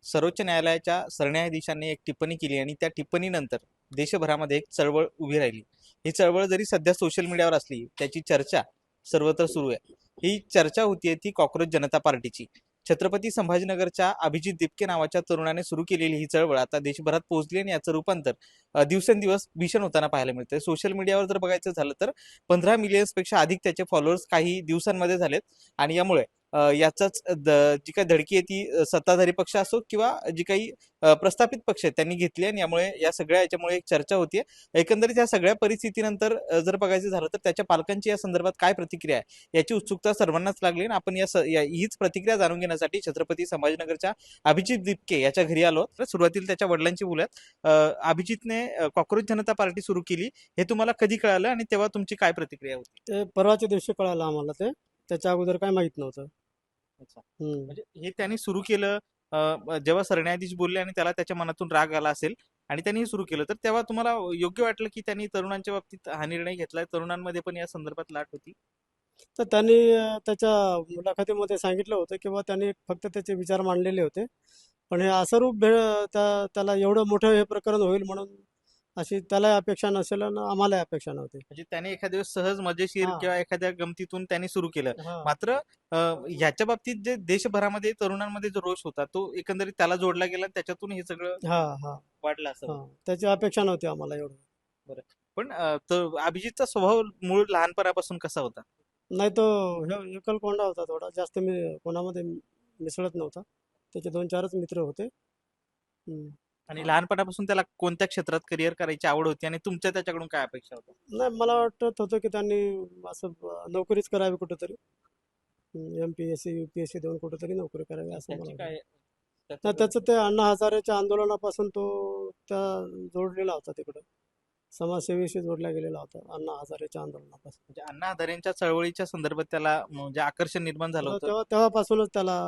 सर्वोच्च न्यायालयाच्या सरन्यायाधीशांनी एक टिप्पणी केली आणि त्या टिप्पणीनंतर देशभरामध्ये एक चळवळ उभी राहिली. ही चळवळ जरी सध्या सोशल मीडियावर असली, त्याची चर्चा सर्वत्र सुरू आहे. ही चर्चा होतीये ती कॉक्रोच जनता पार्टीची. छत्रपती संभाजीनगरच्या अभिजित दिपके नावाच्या तरुणाने सुरू केलेली ही चळवळ आता देशभरात पोहोचली आणि याचं रूपांतर दिवसेंदिवस भीषण होताना पाहायला मिळतंय. सोशल मीडियावर जर बघायचं झालं तर 15 मिलियन्सपेक्षा अधिक त्याचे फॉलोअर्स काही दिवसांमध्ये झालेत आणि यामुळे याचाच जी काही धडकी आहे ती सत्ताधारी पक्ष असो किंवा जी काही प्रस्थापित पक्ष आहेत त्यांनी घेतली आणि यामुळे या सगळ्या याच्यामुळे एक चर्चा होतीये. एकंदरीत या सगळ्या परिस्थितीनंतर जर बघायचं झालं तर त्याच्या पालकांची या संदर्भात काय प्रतिक्रिया आहे याची उत्सुकता सर्वांनाच लागली आणि आपण हीच प्रतिक्रिया जाणून घेण्यासाठी छत्रपती संभाजीनगरच्या अभिजित दिपके याच्या घरी आलो. तर सुरुवातीला त्याच्या वडिलांची बोलूयात. अभिजितने कॉक्रोच जनता पार्टी सुरू केली हे तुम्हाला कधी कळालं आणि तेव्हा तुमची काय प्रतिक्रिया होती? ते परवाच्या दिवशी कळालं आम्हाला. त्याच्या अगोदर काय माहित नव्हतं. अच्छा. हम्म. म्हणजे हे त्यांनी सुरू केलं जेव्हा सरन्यायाधीश बोलले आणि त्याला त्याच्या मनातून राग आला असेल आणि त्यांनी हे सुरू केलं, तर तेव्हा तुम्हाला योग्य वाटलं की त्यांनी तरुणांच्या बाबतीत हा निर्णय घेतलाय? तरुणांमध्ये पण या संदर्भात लाट होती. तर त्यांनी त्याच्या मुलाखतीमध्ये सांगितलं होतं की त्यांनी फक्त त्याचे विचार मांडलेले होते, पण हे असं रूप त्याला एवढं मोठं हे प्रकरण होईल म्हणून अशी त्याला अपेक्षा नसेल आणि आम्हाला अपेक्षा नव्हती. म्हणजे त्याने एखाद्या वेळेस सहज मजेशीर हा किंवा एखाद्या गमतीतून त्यांनी सुरू केलं. हा मात्र ह्याच्या बाबतीत जे देशभरामध्ये तरुणांमध्ये जो रोष होता तो एकंदरीत त्याला जोडला गेला आणि त्याच्यातून हे सगळं हा हा वाढलं असं हा होतं. त्याची अपेक्षा नव्हती आम्हाला एवढं. बरं. पण अभिजितचा स्वभाव मूळ लहानपणापासून कसा होता? नाही तो एकलकोंडा होता, थोडा जास्त मी कोणामध्ये मिसळत नव्हता. त्याचे 2-4च मित्र होते. हम्म. आणि लहानपणापासून त्याला कोणत्या क्षेत्रात करिअर करायची आवड होती आणि तुमच्या त्याच्याकडून काय अपेक्षा होत्या? नाही, मला वाटत होतं की त्यांनी असं नोकरीच करावी कुठेतरी. MPSC UPSC देऊन कुठेतरी नोकरी करावी असं मला त्याची वाटतं. काय नाही, त्याचं त्याचं ते अण्णा हजारेच्या आंदोलनापासून तो त्या जोडलेला होता तिकडं. समाजसेवेशी जोडला गेलेला होता अण्णा हजारेच्या आंदोलनापासून. म्हणजे अण्णा हजारेंच्या चळवळीच्या संदर्भात त्याला म्हणजे आकर्षण निर्माण झालं होतं. तेव्हापासूनच त्याला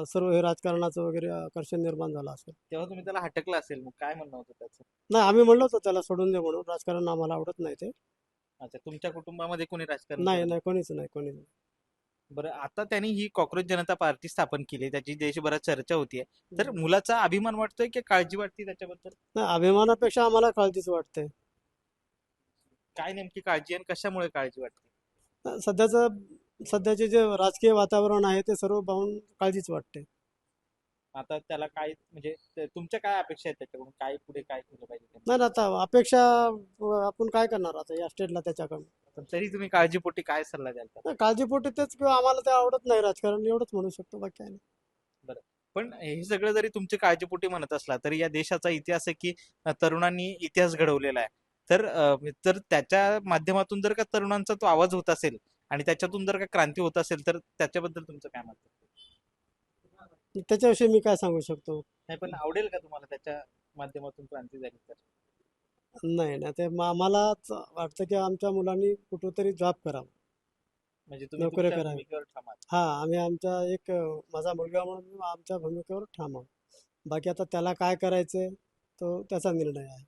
सर्व हे राजकारणाचं वगैरे आकर्षण निर्माण झालं असेल. तेव्हा तुम्ही त्याला हटकलं असेल, मग काय म्हणणं होतं त्याचं? नाही, आम्ही म्हणलो होतो त्याला सोडून दे म्हणून, राजकारण आम्हाला आवडत नाही ते. अच्छा, तुमच्या कुटुंबामध्ये कोणी राजकारण नाही करत नाही, कोणीच नाही, कोणी नाही. बरं, आता त्यांनी ही कॉक्रोच जनता पार्टी स्थापन केली, त्याची देशभरात चर्चा होतीये. तर मुलाचा अभिमान वाटतोय की काळजी वाटते त्याच्याबद्दल? नाही, अभिमानापेक्षा आम्हाला काळजीच वाटते. काय नेमकी काळजी आणि कशामुळे काळजी वाटते? सध्याचे जे राजकीय वातावरण आहे ते सर्व पाहून काळजीच वाटते. आता त्याला काय म्हणजे तुमच्या काय अपेक्षा आहेत त्याच्याकडून? काय पुढे काय केलं पाहिजे त्यांनी? नाही ना, आता अपेक्षा आपण काय करणार आता या स्टेटला त्याच्याकडून. पण तरी तुम्ही काळजीपोटी काय सल्ला द्याल त्याला? नाही, काळजीपोटी तेच किंवा आम्हाला ते आवडत नाही राजकारण, एवढंच म्हणू शकतो, बाकी काय नाही. बरं. पण हे सगळं जरी तुमची काळजीपोटी म्हणत असला तरी या देशाचा इतिहास आहे की तरुणांनी इतिहास घडवलेला आहे. तर त्याच्या माध्यमातून जर का तरुणांचा तो आवाज होत असेल आणि त्याच्यातून जर का क्रांती होत असेल तर त्याच्याबद्दल तुमचं काय मत आहे? त्याच्याविषयी मी काय सांगू शकतो. नाही, पण आवडेल का तुम्हाला त्याच्या माध्यमातून क्रांती झाली तर? नाही ना, ते आम्हालाच वाटतं की आमच्या मुलांनी कुठेतरी जॉब करावा, म्हणजे तुम्ही नोकऱ्या तुमच्या कराव्या. भूमिकेवर ठाम आहात. हा, आम्ही आमच्या माझा मुलगा म्हणून मी आमच्या भूमिकेवर ठाम आहोत. बाकी आता त्याला काय करायचंय तो त्याचा निर्णय आहे.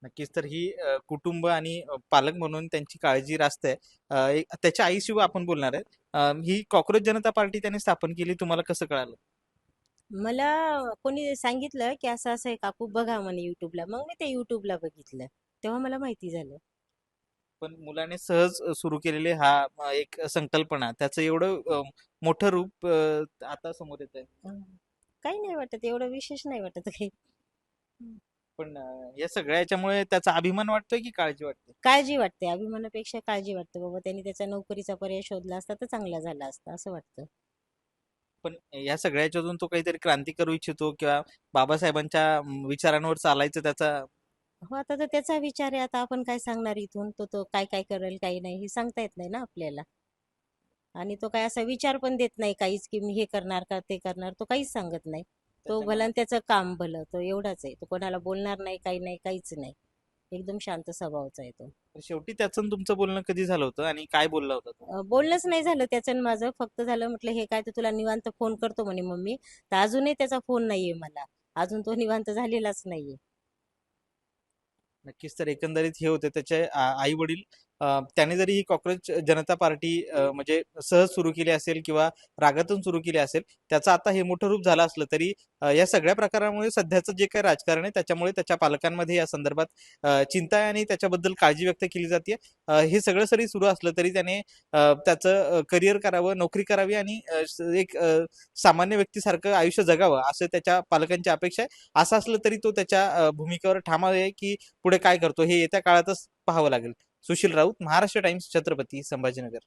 नक्कीच. तर ही कुटुंब आणि पालक म्हणून त्यांची काळजी रास्त आहे. त्याच्या आईशिवाय आपण बोलणार आहे. ही कॉक्रोच जनता पार्टी त्यांनी स्थापन केली, तुम्हाला कसं कळालं? मला कोणी सांगितलं की असं असं आहे काकू, बघा म्हणे युट्यूबला. मग मी ते युट्यूबला बघितलं, तेव्हा मला माहिती झालं. पण मुलाने सहज सुरू केलेले हा एक संकल्पना त्याचं एवढं मोठं रूप आता समोर येत आहे. हं. काही नाही वाटत, एवढं विशेष नाही वाटत काही. हं. पण या सगळ्या याच्यामुळे त्याचा अभिमान वाटतोय की काळजी वाटते? काळजी वाटते, अभिमानापेक्षा काळजी वाटते. बाबा त्यांनी त्याचा नोकरीचा पर्याय शोधला असता तर चांगला झाला असता असं वाटतं. पण या सगळ्या याच्यातून तो काहीतरी क्रांती करू इच्छितो किंवा बाबासाहेबांच्या विचारांवर चालायचं त्याचा. हो, आता तर त्याचा विचार आहे. आता आपण काय सांगणार इथून? तो तो काय काय करेल काही नाही हे सांगता येत नाही ना आपल्याला. आणि तो काय असा विचार पण देत नाही काहीच की मी हे करणार का ते करणार, तो काहीच सांगत नाही. तो त्याच्या भला मनात आणि त्याचं काम भलं, तो एवढाच आहे. तो कोणाला बोलणार नाही, काही नाही, काहीच नाही. एकदम शांत स्वभावाचा आहे तो. शेवटी त्याचं आणि तुमचं बोलणं कधी झालं होतं आणि काय बोलला होता तो? बोलणंच नाही झालं त्याचं आणि माझं. फक्त झालं म्हटलं हे काय, तर तुला निवांत फोन करतो म्हणे मम्मी. तर अजूनही त्याचा फोन नाहीये मला. अजून तो निवांत झालेलाच नाहीये. नक्कीच. तर एकंदरीत हे होते त्याचे आई वडील त्याने जरी ही कॉक्रोच जनता पार्टी म्हणजे सहज सुरू केली असेल किंवा रागातून सुरू केली असेल, त्याचं आता हे मोठं रूप झालं असलं तरी या सगळ्या प्रकारामुळे सध्याचं जे काही राजकारण आहे त्याच्यामुळे त्याच्या पालकांमध्ये या संदर्भात चिंता आहे आणि त्याच्याबद्दल काळजी व्यक्त केली जाते. हे सगळं जरी सुरू असलं तरी त्याने त्याचं करिअर करावं, नोकरी करावी आणि एक सामान्य व्यक्तीसारखं आयुष्य जगावं असं त्याच्या पालकांची अपेक्षा आहे. असं असलं तरी तो त्याच्या भूमिकेवर ठाम आहे की पुढे काय करतो हे येत्या काळातच पाहावं लागेल. सुशील राऊत, महाराष्ट्र टाइम्स, छत्रपती संभाजीनगर.